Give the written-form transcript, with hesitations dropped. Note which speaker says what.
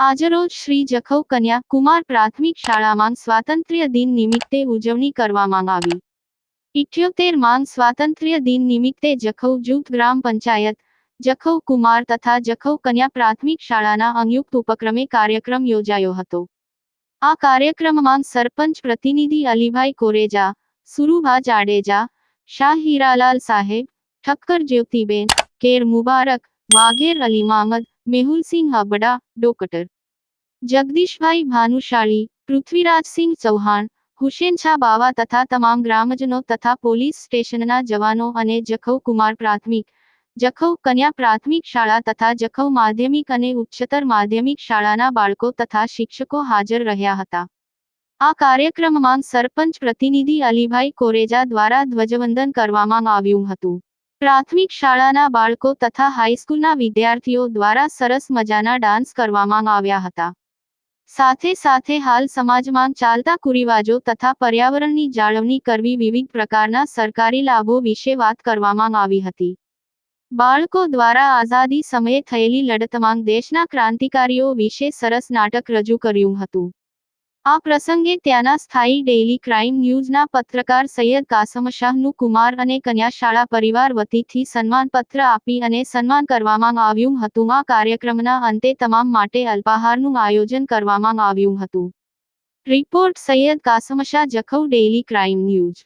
Speaker 1: આજરોજ શ્રી જખૌ કન્યા કુમાર પ્રાથમિક શાળામાં સ્વાતંત્ર્ય દિન નિમિત્તે ઉજવણી કરવામાં આવી। 78માં સ્વાતંત્ર્ય દિન નિમિત્તે જખૌ જૂથ ગ્રામ પંચાયત, જખૌ કુમાર તથા જખૌ કન્યા પ્રાથમિક શાળાના સંયુક્ત ઉપક્રમે કાર્યક્રમ યોજાયો હતો। આ કાર્યક્રમમાં સરપંચ પ્રતિનિધિ અલીભાઈ કોરેજા, સુરુભા જાડેજા, શાહ હીરાલાલ સાહેબ, ઠક્કર જ્યોતિબેન, કેર મુબારક, વાઘેર અલી મામદ, મેહુલસિંહ હબડા, ડોક્ટર જગદીશભાઈ ભાનુશાળી, પૃથ્વીરાજસિંહ ચૌહાણ, હુસેનશાહ બાવા તથા તમામ ગ્રામજનો તથા પોલીસ સ્ટેશનના જવાનો અને જખૌ કુમાર પ્રાથમિક, જખૌ કન્યા પ્રાથમિક શાળા તથા જખૌ માધ્યમિક અને ઉચ્ચતર માધ્યમિક શાળાના બાળકો તથા શિક્ષકો હાજર રહ્યા હતા। આ કાર્યક્રમમાં સરપંચ પ્રતિનિધિ અલીભાઈ કોરેજા દ્વારા ધ્વજવંદન કરવામાં આવ્યું હતું। પ્રાથમિક શાળાના બાળકો તથા હાઈસ્કૂલના વિદ્યાર્થીઓ દ્વારા સરસ મજાના ડાન્સ કરવામાં આવ્યા હતા। સાથે સાથે હાલ સમાજમાં ચાલતા કુરિવાજો તથા પર્યાવરણની જાળવણી કરવી વિવિધ પ્રકારના સરકારી લાભો વિશે વાત કરવામાં આવી હતી। બાળકો દ્વારા આઝાદી સમયે થયેલી લડતમાં દેશના ક્રાંતિકારીઓ વિશે સરસ નાટક રજૂ કર્યું હતું। આ પ્રસંગે ત્યાંના સ્થાયી ડેઇલી ક્રાઇમ ન્યૂઝના પત્રકાર સૈયદ કાસમ શાહનું કુમાર અને કન્યા શાળા પરિવાર વતીથી સન્માનપત્ર આપી અને સન્માન કરવામાં આવ્યું હતું। આ કાર્યક્રમના અંતે તમામ માટે અલ્પાહારનું આયોજન કરવામાં આવ્યું હતું। Report Syed Kasam Shah, Jakhau daily crime news.